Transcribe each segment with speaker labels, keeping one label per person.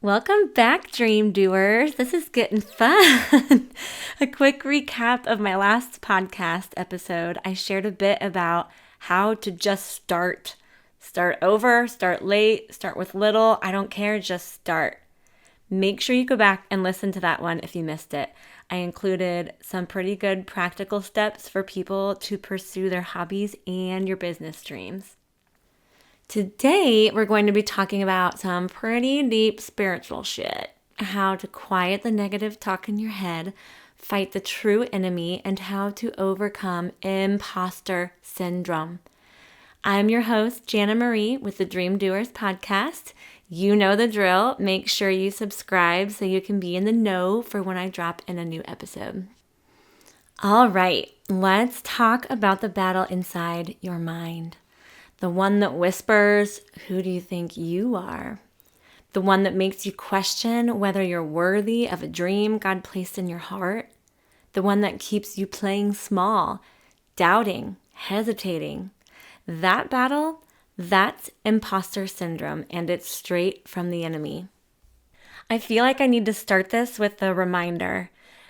Speaker 1: Welcome back, Dream Doers. This is getting fun. A quick recap of my last podcast episode. I shared a bit about how to just start. Start over, start late, start with little. I don't care, just start. Make sure you go back and listen to that one if you missed it. I included some pretty good practical steps for people to pursue their hobbies and your business dreams. Today, we're going to be talking about some pretty deep spiritual shit. How to quiet the negative talk in your head, fight the true enemy, and how to overcome imposter syndrome. I'm your host, Jana Marie, with the Dream Doers podcast. You know the drill. Make sure you subscribe so you can be in the know for when I drop in a new episode. All right, let's talk about the battle inside your mind. The one that whispers, who do you think you are? The one that makes you question whether you're worthy of a dream God placed in your heart. The one that keeps you playing small, doubting, hesitating. That battle, that's imposter syndrome, and it's straight from the enemy. I feel like I need to start this with a reminder.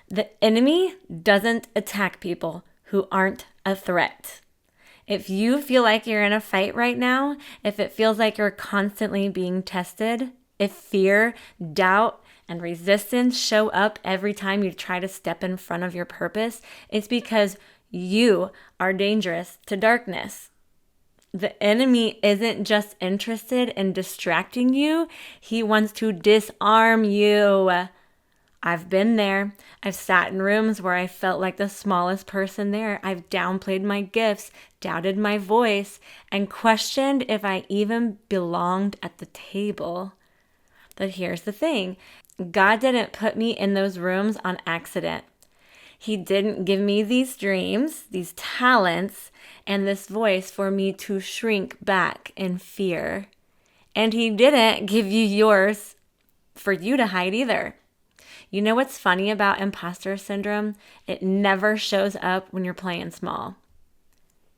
Speaker 1: The enemy doesn't attack people who aren't a threat. If you feel like you're in a fight right now, if it feels like you're constantly being tested, if fear, doubt, and resistance show up every time you try to step in front of your purpose, it's because you are dangerous to darkness. The enemy isn't just interested in distracting you, he wants to disarm you. I've been there. I've sat in rooms where I felt like the smallest person there. I've downplayed my gifts, doubted my voice, and questioned if I even belonged at the table. But here's the thing. God didn't put me in those rooms on accident. He didn't give me these dreams, these talents, and this voice for me to shrink back in fear. And he didn't give you yours for you to hide either. You know what's funny about imposter syndrome? It never shows up when you're playing small.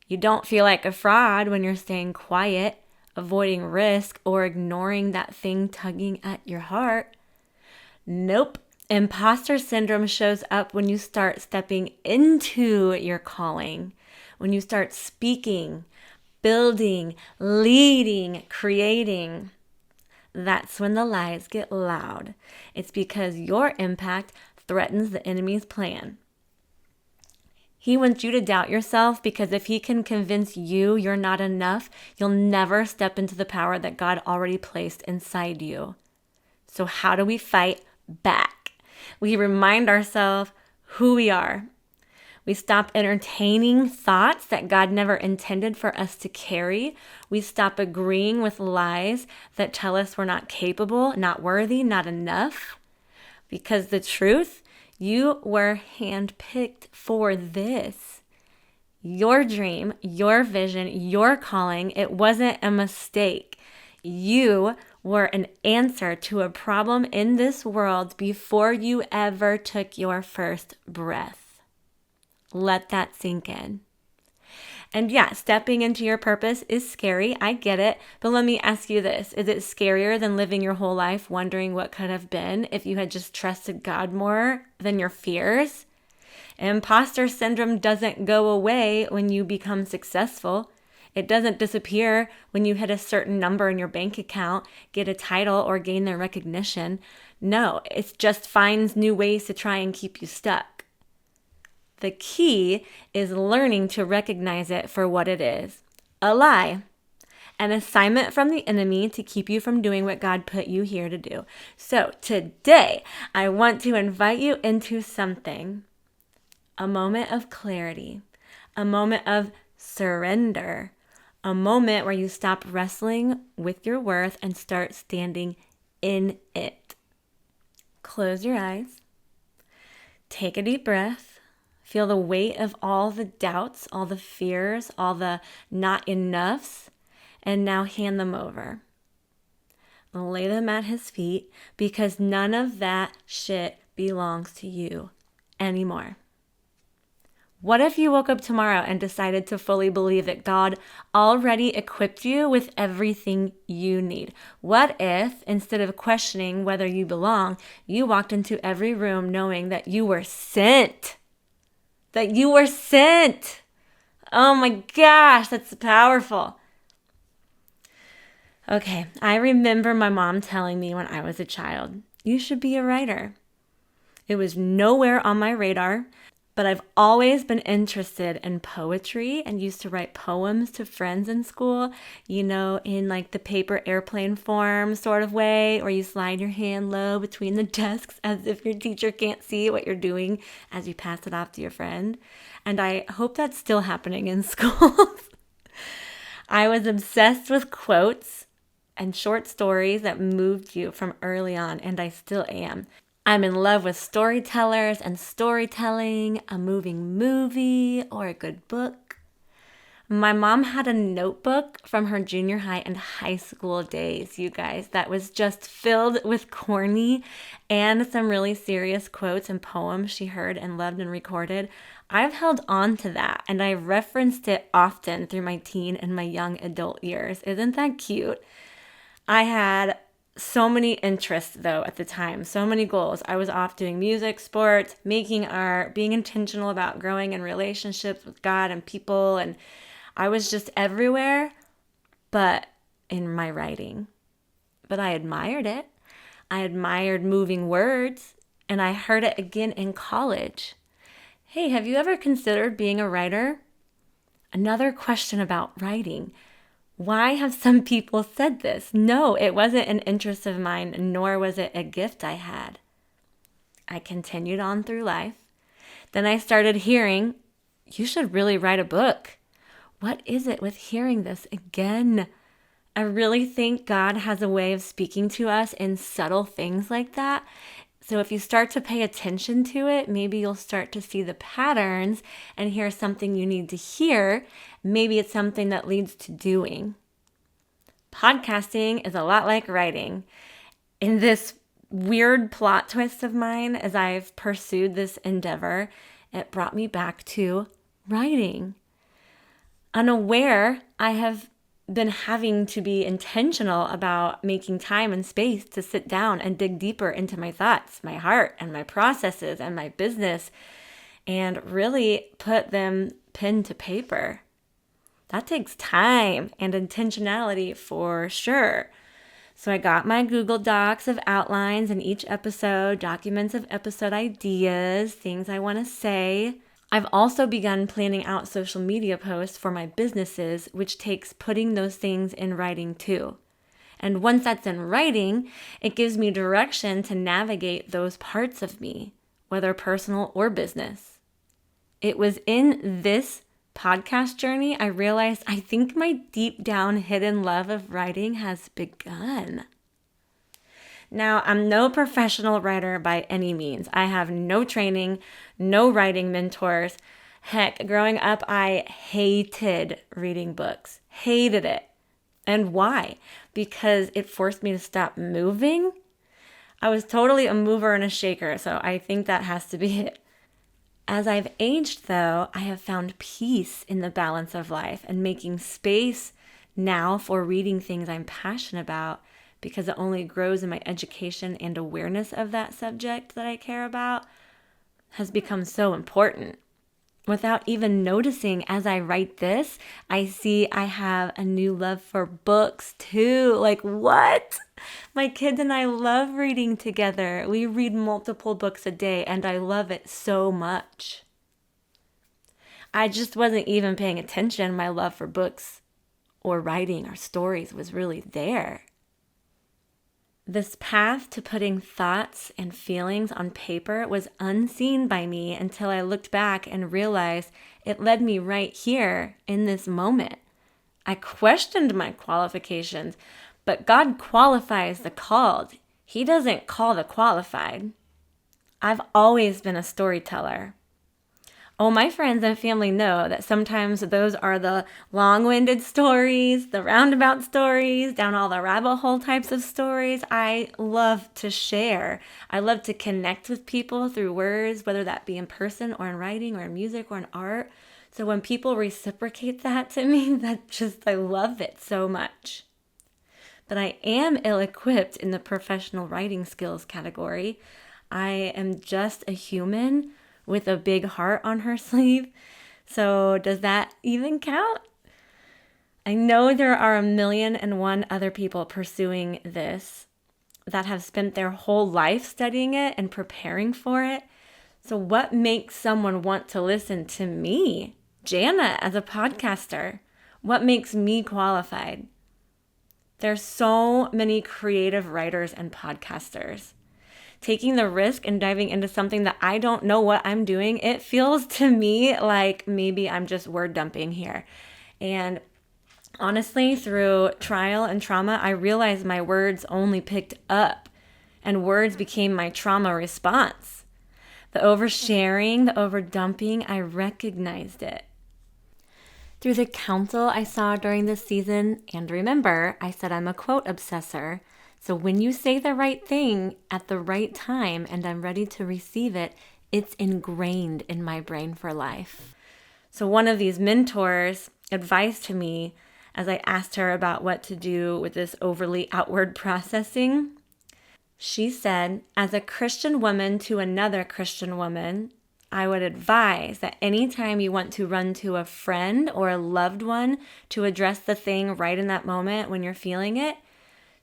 Speaker 1: You don't feel like a fraud when you're staying quiet, avoiding risk, or ignoring that thing tugging at your heart. Nope. Imposter syndrome shows up when you start stepping into your calling, when you start speaking, building, leading, creating. That's when the lies get loud. It's because your impact threatens the enemy's plan. He wants you to doubt yourself because if he can convince you you're not enough, you'll never step into the power that God already placed inside you. So how do we fight back? We remind ourselves who we are. We stop entertaining thoughts that God never intended for us to carry. We stop agreeing with lies that tell us we're not capable, not worthy, not enough. Because the truth, you were handpicked for this. Your dream, your vision, your calling, it wasn't a mistake. You were an answer to a problem in this world before you ever took your first breath. Let that sink in. And yeah, stepping into your purpose is scary. I get it. But let me ask you this. Is it scarier than living your whole life wondering what could have been if you had just trusted God more than your fears? Imposter syndrome doesn't go away when you become successful. It doesn't disappear when you hit a certain number in your bank account, get a title, or gain their recognition. No, it just finds new ways to try and keep you stuck. The key is learning to recognize it for what it is. A lie. An assignment from the enemy to keep you from doing what God put you here to do. So today, I want to invite you into something. A moment of clarity. A moment of surrender. A moment where you stop wrestling with your worth and start standing in it. Close your eyes. Take a deep breath. Feel the weight of all the doubts, all the fears, all the not enoughs, and now hand them over. Lay them at his feet because none of that shit belongs to you anymore. What if you woke up tomorrow and decided to fully believe that God already equipped you with everything you need? What if, instead of questioning whether you belong, you walked into every room knowing that you were sent? That you were sent! Oh my gosh, that's powerful. Okay, I remember my mom telling me when I was a child, you should be a writer. It was nowhere on my radar, but I've always been interested in poetry and used to write poems to friends in school, in like the paper airplane form sort of way, or you slide your hand low between the desks as if your teacher can't see what you're doing as you pass it off to your friend. And I hope that's still happening in schools. I was obsessed with quotes and short stories that moved you from early on, and I still am. I'm in love with storytellers and storytelling, a moving movie, or a good book. My mom had a notebook from her junior high and high school days, you guys, that was just filled with corny and some really serious quotes and poems she heard and loved and recorded. I've held on to that, and I referenced it often through my teen and my young adult years. Isn't that cute? I had so many interests, though, at the time, so many goals. I was off doing music, sports, making art, being intentional about growing in relationships with God and people, and I was just everywhere, but in my writing. But I admired it. I admired moving words, and I heard it again in college. Hey, have you ever considered being a writer? Another question about writing. Why have some people said this? No, it wasn't an interest of mine, nor was it a gift I had. I continued on through life. Then I started hearing, you should really write a book. What is it with hearing this again? I really think God has a way of speaking to us in subtle things like that. So if you start to pay attention to it, maybe you'll start to see the patterns and hear something you need to hear. Maybe it's something that leads to doing. Podcasting is a lot like writing. In this weird plot twist of mine, as I've pursued this endeavor, it brought me back to writing. Unaware, I have been having to be intentional about making time and space to sit down and dig deeper into my thoughts, my heart, and my processes and my business, and really put them pen to paper. That takes time and intentionality for sure. So I got my Google Docs of outlines in each episode, documents of episode ideas, things I want to say. I've also begun planning out social media posts for my businesses, which takes putting those things in writing too. And once that's in writing, it gives me direction to navigate those parts of me, whether personal or business. It was in this podcast journey I realized I think my deep down hidden love of writing has begun. Now, I'm no professional writer by any means. I have no training, no writing mentors. Heck, growing up, I hated reading books. Hated it. And why? Because it forced me to stop moving. I was totally a mover and a shaker, so I think that has to be it. As I've aged, though, I have found peace in the balance of life and making space now for reading things I'm passionate about, because it only grows in my education and awareness of that subject that I care about, has become so important. Without even noticing as I write this, I see I have a new love for books too. Like, what? My kids and I love reading together. We read multiple books a day, and I love it so much. I just wasn't even paying attention. My love for books or writing or stories was really there. This path to putting thoughts and feelings on paper was unseen by me until I looked back and realized it led me right here in this moment. I questioned my qualifications, but God qualifies the called. He doesn't call the qualified. I've always been a storyteller. Oh, my friends and family know that sometimes those are the long-winded stories, the roundabout stories, down all the rabbit hole types of stories. I love to share. I love to connect with people through words, whether that be in person or in writing or in music or in art. So when people reciprocate that to me, I love it so much. But I am ill-equipped in the professional writing skills category. I am just a human with a big heart on her sleeve. So does that even count? I know there are 1,000,001 other people pursuing this that have spent their whole life studying it and preparing for it. So what makes someone want to listen to me, Jana, as a podcaster? What makes me qualified? There's so many creative writers and podcasters. Taking the risk and diving into something that I don't know what I'm doing, it feels to me like maybe I'm just word dumping here. And honestly, through trial and trauma, I realized my words only picked up and words became my trauma response. The oversharing, the over dumping, I recognized it. Through the counsel I saw during this season, and remember, I said I'm a quote obsessor. So when you say the right thing at the right time and I'm ready to receive it, it's ingrained in my brain for life. So one of these mentors advised to me as I asked her about what to do with this overly outward processing. She said, as a Christian woman to another Christian woman, I would advise that anytime you want to run to a friend or a loved one to address the thing right in that moment when you're feeling it,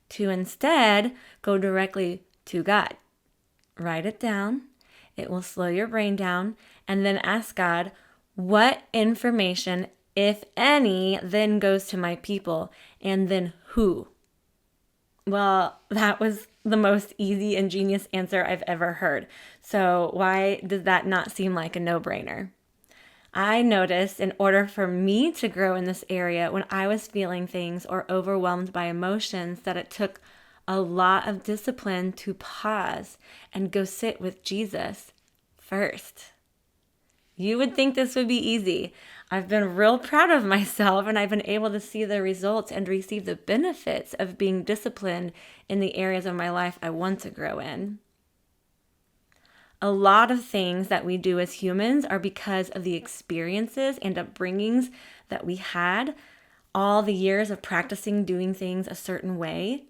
Speaker 1: to instead go directly to God. Write it down. It will slow your brain down. And then ask God, what information, if any, then goes to my people? And then who? Well, that was the most easy and genius answer I've ever heard. So why does that not seem like a no-brainer? I noticed in order for me to grow in this area when I was feeling things or overwhelmed by emotions that it took a lot of discipline to pause and go sit with Jesus first. You would think this would be easy. I've been real proud of myself and I've been able to see the results and receive the benefits of being disciplined in the areas of my life I want to grow in. A lot of things that we do as humans are because of the experiences and upbringings that we had, all the years of practicing doing things a certain way.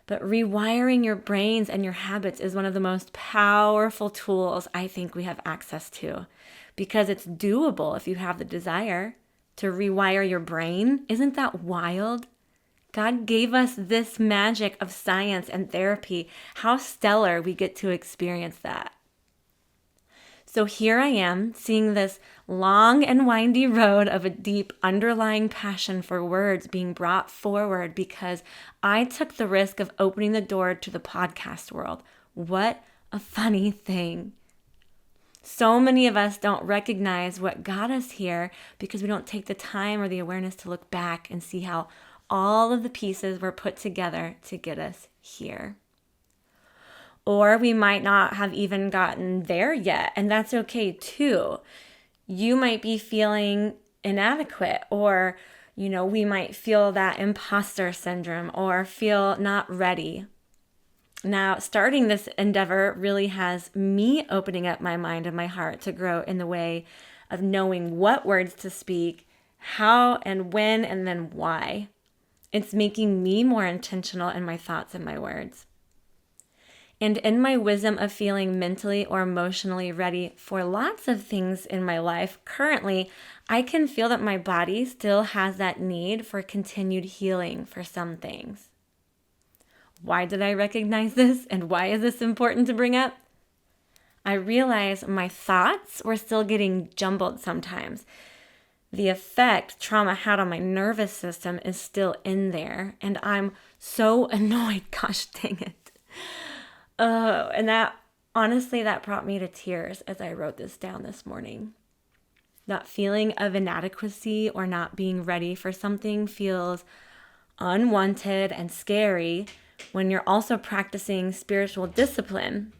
Speaker 1: But rewiring your brains and your habits is one of the most powerful tools I think we have access to because it's doable if you have the desire to rewire your brain. Isn't that wild? God gave us this magic of science and therapy. How stellar we get to experience that. So here I am, seeing this long and windy road of a deep underlying passion for words being brought forward because I took the risk of opening the door to the podcast world. What a funny thing. So many of us don't recognize what got us here because we don't take the time or the awareness to look back and see how all of the pieces were put together to get us here. Or we might not have even gotten there yet, and that's okay too. You might be feeling inadequate, or, we might feel that imposter syndrome or feel not ready. Now, starting this endeavor really has me opening up my mind and my heart to grow in the way of knowing what words to speak, how and when, and then why. It's making me more intentional in my thoughts and my words. And in my wisdom of feeling mentally or emotionally ready for lots of things in my life, currently, I can feel that my body still has that need for continued healing for some things. Why did I recognize this, and why is this important to bring up? I realized my thoughts were still getting jumbled sometimes. The effect trauma had on my nervous system is still in there, and I'm so annoyed. Gosh dang it. And that brought me to tears as I wrote this down this morning. That feeling of inadequacy or not being ready for something feels unwanted and scary when you're also practicing spiritual discipline.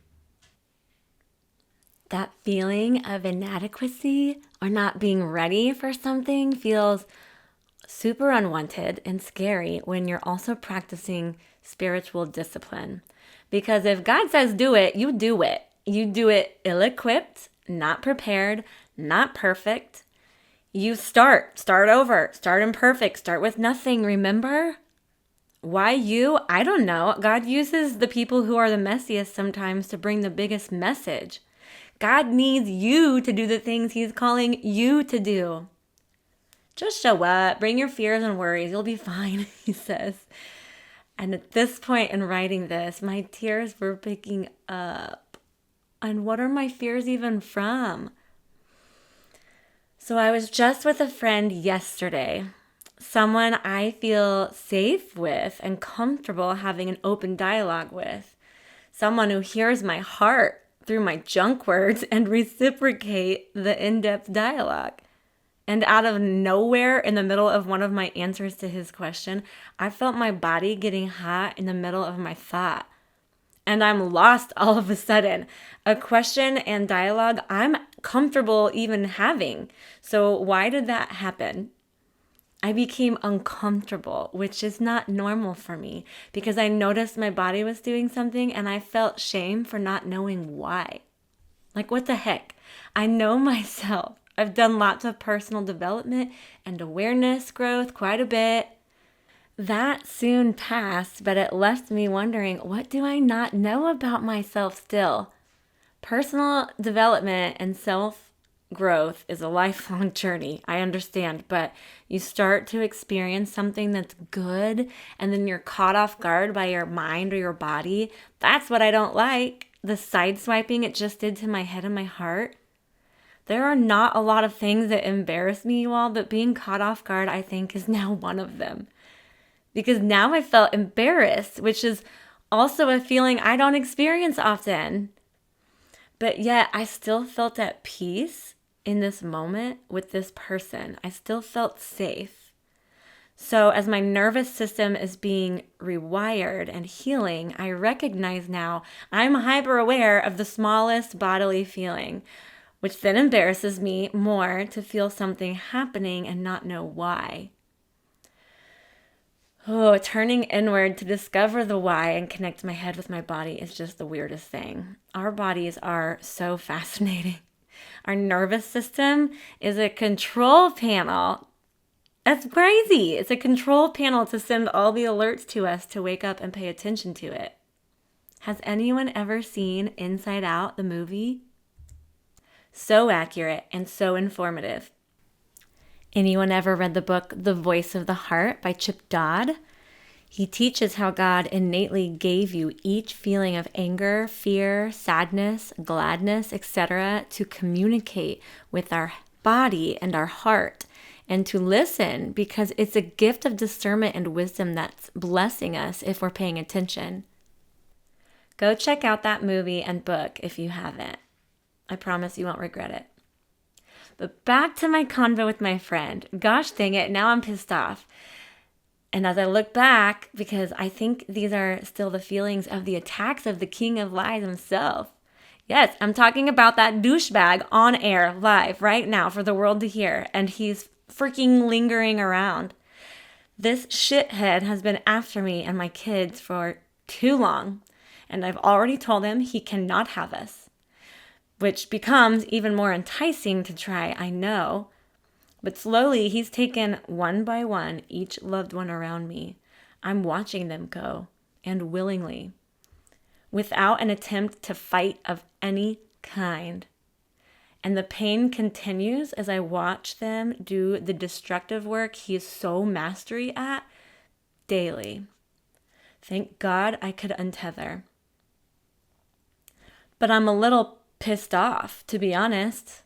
Speaker 1: That feeling of inadequacy or not being ready for something feels super unwanted and scary when you're also practicing spiritual discipline. Because if God says do it, you do it. You do it ill-equipped, not prepared, not perfect. You start over, start imperfect, start with nothing, remember? Why you? I don't know. God uses the people who are the messiest sometimes to bring the biggest message. God needs you to do the things he's calling you to do. Just show up, bring your fears and worries, you'll be fine, he says. And at this point in writing this, my tears were picking up. And what are my fears even from? So I was just with a friend yesterday, someone I feel safe with and comfortable having an open dialogue with, someone who hears my heart through my junk words and reciprocate the in-depth dialogue. And out of nowhere, in the middle of one of my answers to his question, I felt my body getting hot in the middle of my thought. And I'm lost all of a sudden. A question and dialogue I'm comfortable even having. So why did that happen? I became uncomfortable, which is not normal for me, because I noticed my body was doing something and I felt shame for not knowing why. Like, what the heck? I know myself. I've done lots of personal development and awareness growth, quite a bit. That soon passed, but it left me wondering, what do I not know about myself still? Personal development and self-growth is a lifelong journey, I understand, but you start to experience something that's good, and then you're caught off guard by your mind or your body. That's what I don't like. The sideswiping it just did to my head and my heart. There are not a lot of things that embarrass me, you all, but being caught off guard, I think, is now one of them. Because now I felt embarrassed, which is also a feeling I don't experience often. But yet I still felt at peace in this moment with this person. I still felt safe. So as my nervous system is being rewired and healing, I recognize now I'm hyper aware of the smallest bodily feeling, which then embarrasses me more to feel something happening and not know why. Oh, turning inward to discover the why and connect my head with my body is just the weirdest thing. Our bodies are so fascinating. Our nervous system is a control panel. That's crazy. It's a control panel to send all the alerts to us to wake up and pay attention to it. Has anyone ever seen Inside Out, the movie? So accurate and so informative. Anyone ever read the book The Voice of the Heart by Chip Dodd? He teaches how God innately gave you each feeling of anger, fear, sadness, gladness, etc. to communicate with our body and our heart and to listen, because it's a gift of discernment and wisdom that's blessing us if we're paying attention. Go check out that movie and book if you haven't. I promise you won't regret it. But back to my convo with my friend. Gosh dang it, now I'm pissed off. And as I look back, because I think these are still the feelings of the attacks of the king of lies himself. Yes, I'm talking about that douchebag on air, live, right now for the world to hear. And he's freaking lingering around. This shithead has been after me and my kids for too long. And I've already told him he cannot have us. Which becomes even more enticing to try, I know. But slowly, he's taken one by one each loved one around me. I'm watching them go, and willingly, without an attempt to fight of any kind. And the pain continues as I watch them do the destructive work he is so mastery at daily. Thank God I could untether. But I'm a little pissed off, to be honest.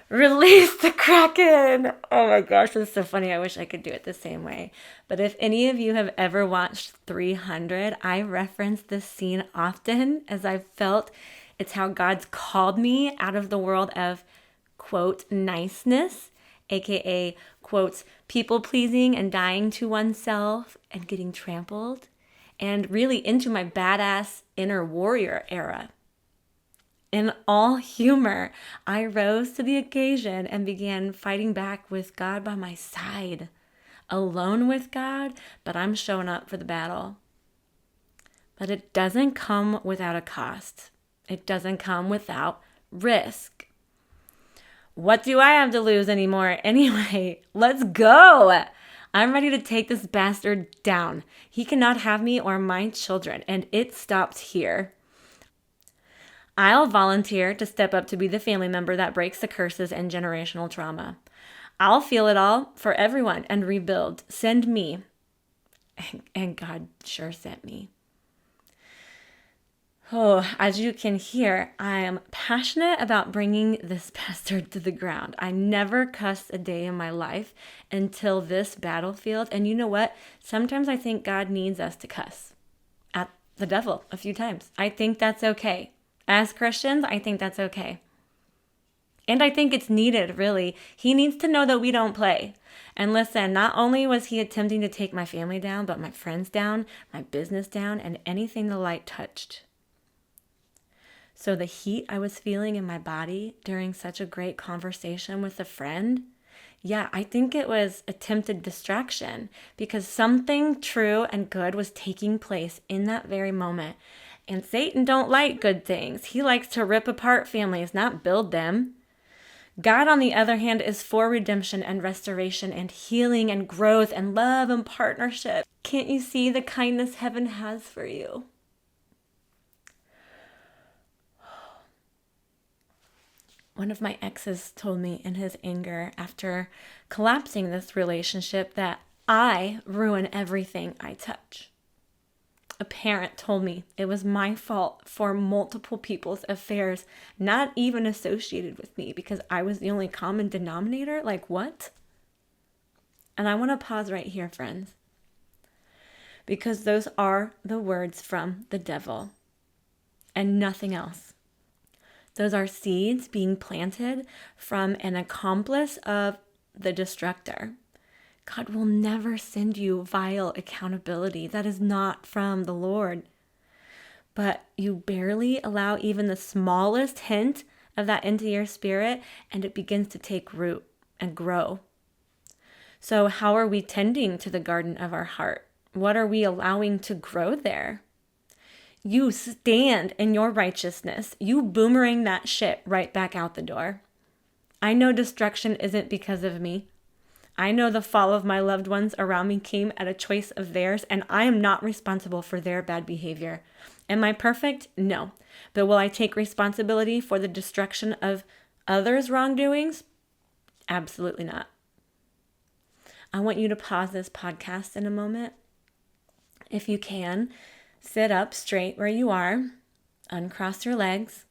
Speaker 1: Release the Kraken! Oh my gosh, this is so funny. I wish I could do it the same way. But if any of you have ever watched 300, I reference this scene often as I've felt it's how God's called me out of the world of, quote, niceness, aka, quote, people-pleasing and dying to oneself and getting trampled, and really into my badass inner warrior era. In all humor, I rose to the occasion and began fighting back with God by my side. Alone with God, but I'm showing up for the battle. But it doesn't come without a cost. It doesn't come without risk. What do I have to lose anymore? Anyway, let's go. I'm ready to take this bastard down. He cannot have me or my children, and it stops here. I'll volunteer to step up to be the family member that breaks the curses and generational trauma. I'll feel it all for everyone and rebuild. Send me. And God sure sent me. Oh, as you can hear, I am passionate about bringing this bastard to the ground. I never cussed a day in my life until this battlefield. And you know what? Sometimes I think God needs us to cuss at the devil a few times. I think that's okay. As Christians, I think that's okay. And I think it's needed, really. He needs to know that we don't play. And listen, not only was he attempting to take my family down, but my friends down, my business down, and anything the light touched. So the heat I was feeling in my body during such a great conversation with a friend, yeah, I think it was attempted distraction because something true and good was taking place in that very moment. And Satan don't like good things. He likes to rip apart families, not build them. God, on the other hand, is for redemption and restoration and healing and growth and love and partnership. Can't you see the kindness heaven has for you? One of my exes told me in his anger after collapsing this relationship that I ruin everything I touch. A parent told me it was my fault for multiple people's affairs, not even associated with me because I was the only common denominator. Like what? And I want to pause right here, friends, because those are the words from the devil and nothing else. Those are seeds being planted from an accomplice of the destructor. God will never send you vile accountability. That is not from the Lord. But you barely allow even the smallest hint of that into your spirit, and it begins to take root and grow. So how are we tending to the garden of our heart? What are we allowing to grow there? You stand in your righteousness. You boomerang that shit right back out the door. I know destruction isn't because of me. I know the fall of my loved ones around me came at a choice of theirs, and I am not responsible for their bad behavior. Am I perfect? No. But will I take responsibility for the destruction of others' wrongdoings? Absolutely not. I want you to pause this podcast in a moment. If you can, sit up straight where you are, uncross your legs,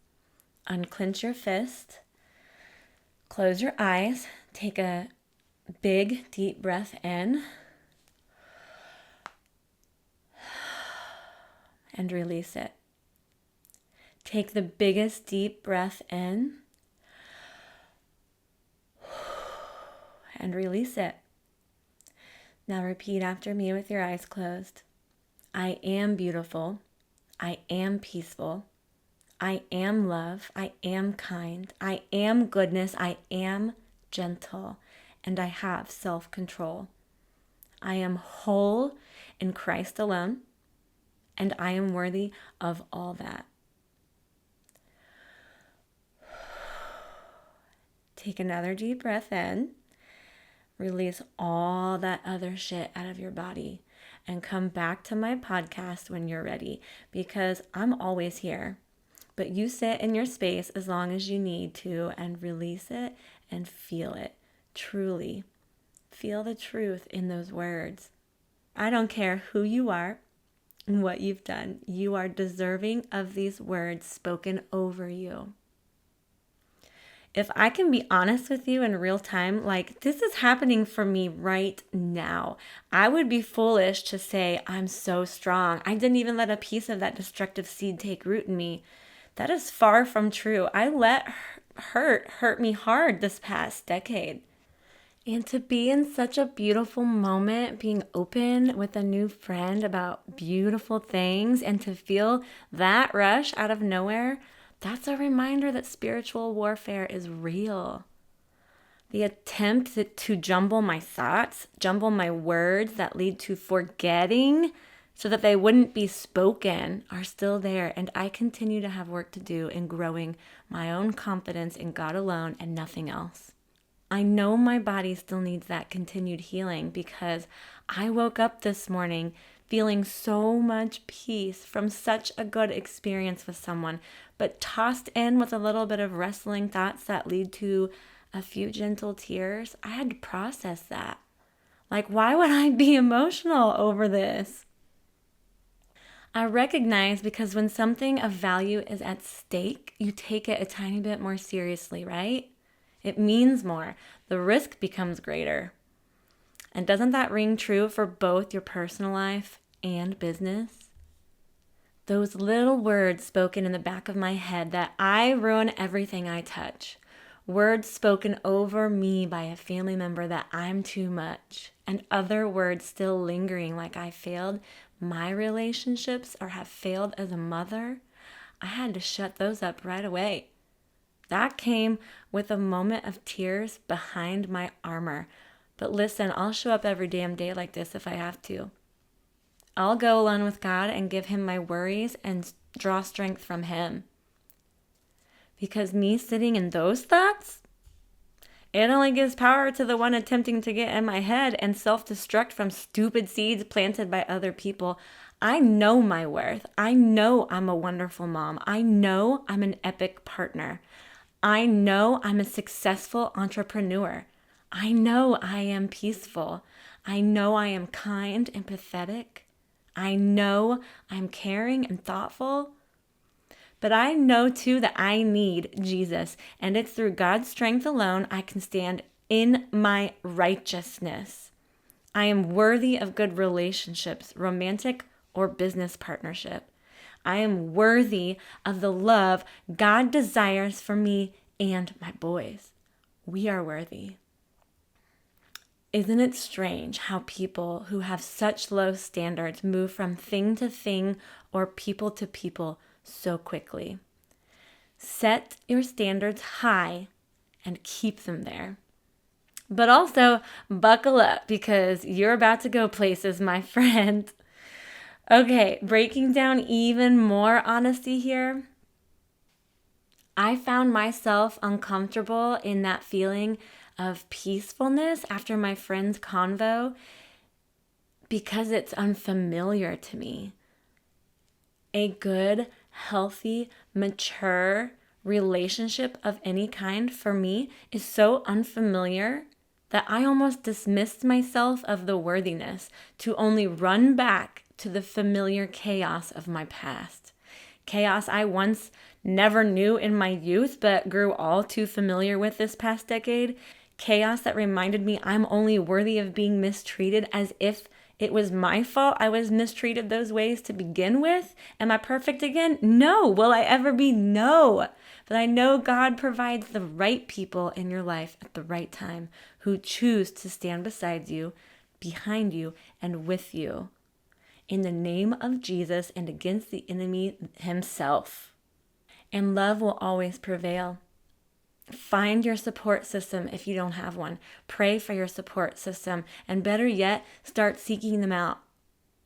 Speaker 1: unclench your fist, close your eyes, take a big, deep breath in and release it. Take the biggest deep breath in and release it. Now repeat after me with your eyes closed. I am beautiful. I am peaceful. I am love. I am kind. I am goodness. I am gentle. And I have self-control. I am whole in Christ alone, and I am worthy of all that. Take another deep breath in. Release all that other shit out of your body and come back to my podcast when you're ready, because I'm always here. But you sit in your space as long as you need to and release it and feel it. Truly feel the truth in those words. I don't care who you are and what you've done. You are deserving of these words spoken over you. If I can be honest with you in real time, like this is happening for me right now. I would be foolish to say I'm so strong. I didn't even let a piece of that destructive seed take root in me. That is far from true. I let hurt me hard this past decade. And to be in such a beautiful moment, being open with a new friend about beautiful things, and to feel that rush out of nowhere, That's a reminder that spiritual warfare is real. The attempt to jumble my thoughts, jumble my words that lead to forgetting so that they wouldn't be spoken are still there. And I continue to have work to do in growing my own confidence in God alone and nothing else. I know my body still needs that continued healing because I woke up this morning feeling so much peace from such a good experience with someone, but tossed in with a little bit of wrestling thoughts that lead to a few gentle tears. I had to process that. Like, why would I be emotional over this? I recognize because when something of value is at stake, you take it a tiny bit more seriously, right? It means more. The risk becomes greater. And doesn't that ring true for both your personal life and business? Those little words spoken in the back of my head that I ruin everything I touch. Words spoken over me by a family member that I'm too much. And other words still lingering like I failed my relationships or have failed as a mother. I had to shut those up right away. That came with a moment of tears behind my armor. But listen, I'll show up every damn day like this if I have to. I'll go alone with God and give him my worries and draw strength from him. Because me sitting in those thoughts, it only gives power to the one attempting to get in my head and self-destruct from stupid seeds planted by other people. I know my worth. I know I'm a wonderful mom. I know I'm an epic partner. I know I'm a successful entrepreneur. I know I am peaceful. I know I am kind and empathetic. I know I'm caring and thoughtful. But I know too that I need Jesus, and it's through God's strength alone I can stand in my righteousness. I am worthy of good relationships, romantic or business partnership. I am worthy of the love God desires for me and my boys. We are worthy. Isn't it strange how people who have such low standards move from thing to thing or people to people so quickly? Set your standards high and keep them there. But also buckle up because you're about to go places, my friend. Okay, breaking down even more honesty here. I found myself uncomfortable in that feeling of peacefulness after my friend's convo because it's unfamiliar to me. A good, healthy, mature relationship of any kind for me is so unfamiliar that I almost dismissed myself of the worthiness to only run back to the familiar chaos of my past. Chaos I once never knew in my youth, but grew all too familiar with this past decade. Chaos that reminded me I'm only worthy of being mistreated as if it was my fault I was mistreated those ways to begin with. Am I perfect again? No. Will I ever be? No. But I know God provides the right people in your life at the right time who choose to stand beside you, behind you, and with you in the name of Jesus and against the enemy himself. And love will always prevail. Find your support system if you don't have one. Pray for your support system. And better yet, start seeking them out.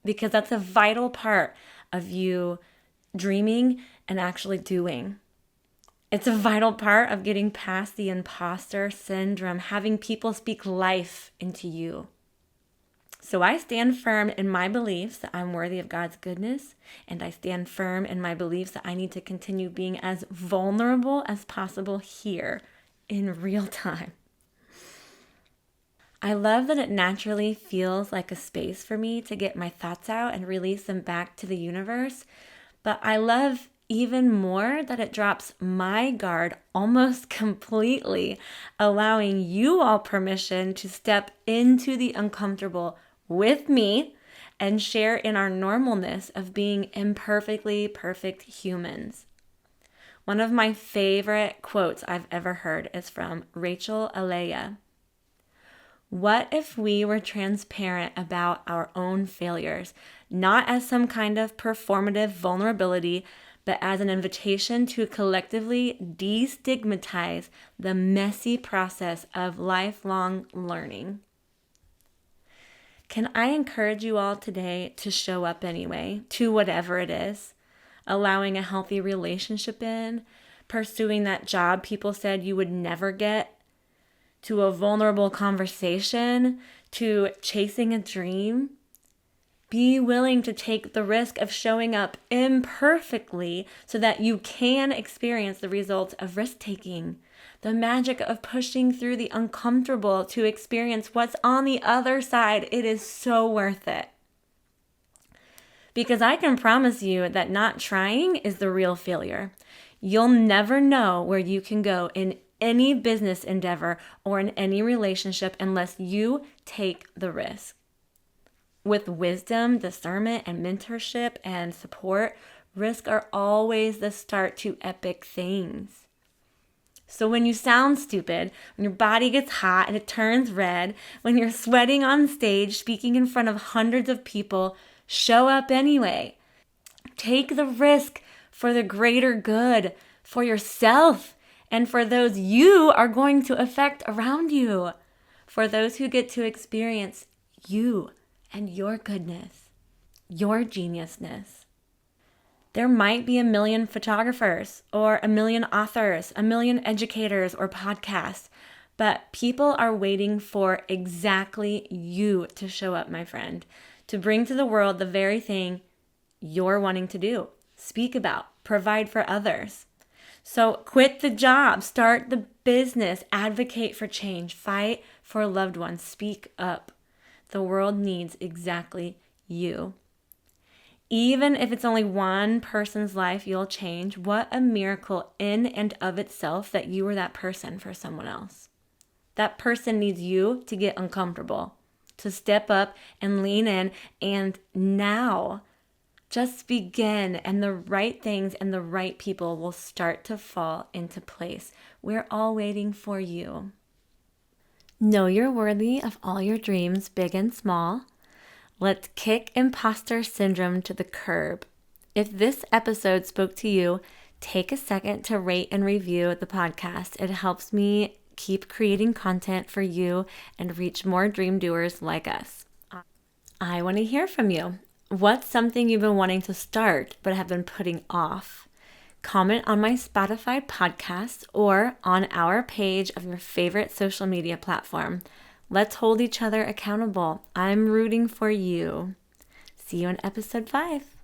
Speaker 1: Because that's a vital part of you dreaming and actually doing. It's a vital part of getting past the imposter syndrome, having people speak life into you. So I stand firm in my beliefs that I'm worthy of God's goodness, and I stand firm in my beliefs that I need to continue being as vulnerable as possible here in real time. I love that it naturally feels like a space for me to get my thoughts out and release them back to the universe, but I love even more that it drops my guard almost completely, allowing you all permission to step into the uncomfortable with me and share in our normalness of being imperfectly perfect humans. One of my favorite quotes I've ever heard is from Rachel Alea. What if we were transparent about our own failures, not as some kind of performative vulnerability, but as an invitation to collectively destigmatize the messy process of lifelong learning. Can I encourage you all today to show up anyway, to whatever it is? Allowing a healthy relationship in, pursuing that job people said you would never get, to a vulnerable conversation, to chasing a dream. Be willing to take the risk of showing up imperfectly so that you can experience the results of risk-taking, the magic of pushing through the uncomfortable to experience what's on the other side. It is so worth it. Because I can promise you that not trying is the real failure. You'll never know where you can go in any business endeavor or in any relationship unless you take the risk. With wisdom, discernment, and mentorship and support, risks are always the start to epic things. So when you sound stupid, when your body gets hot and it turns red, when you're sweating on stage, speaking in front of hundreds of people, show up anyway. Take the risk for the greater good, for yourself, and for those you are going to affect around you, for those who get to experience you and your goodness, your geniusness. There might be 1 million photographers or 1 million authors, 1 million educators or podcasts, but people are waiting for exactly you to show up, my friend, to bring to the world the very thing you're wanting to do, speak about, provide for others. So quit the job, start the business, advocate for change, fight for loved ones, speak up. The world needs exactly you. Even if it's only one person's life you'll change, what a miracle in and of itself that you were that person for someone else. That person needs you to get uncomfortable, to step up and lean in, and now just begin, and the right things and the right people will start to fall into place. We're all waiting for you. Know you're worthy of all your dreams, big and small. Let's kick imposter syndrome to the curb. If this episode spoke to you, take a second to rate and review the podcast. It helps me keep creating content for you and reach more dream doers like us. I want to hear from you. What's something you've been wanting to start but have been putting off? Comment on my Spotify podcast or on our page of your favorite social media platform. Let's hold each other accountable. I'm rooting for you. See you in episode 5.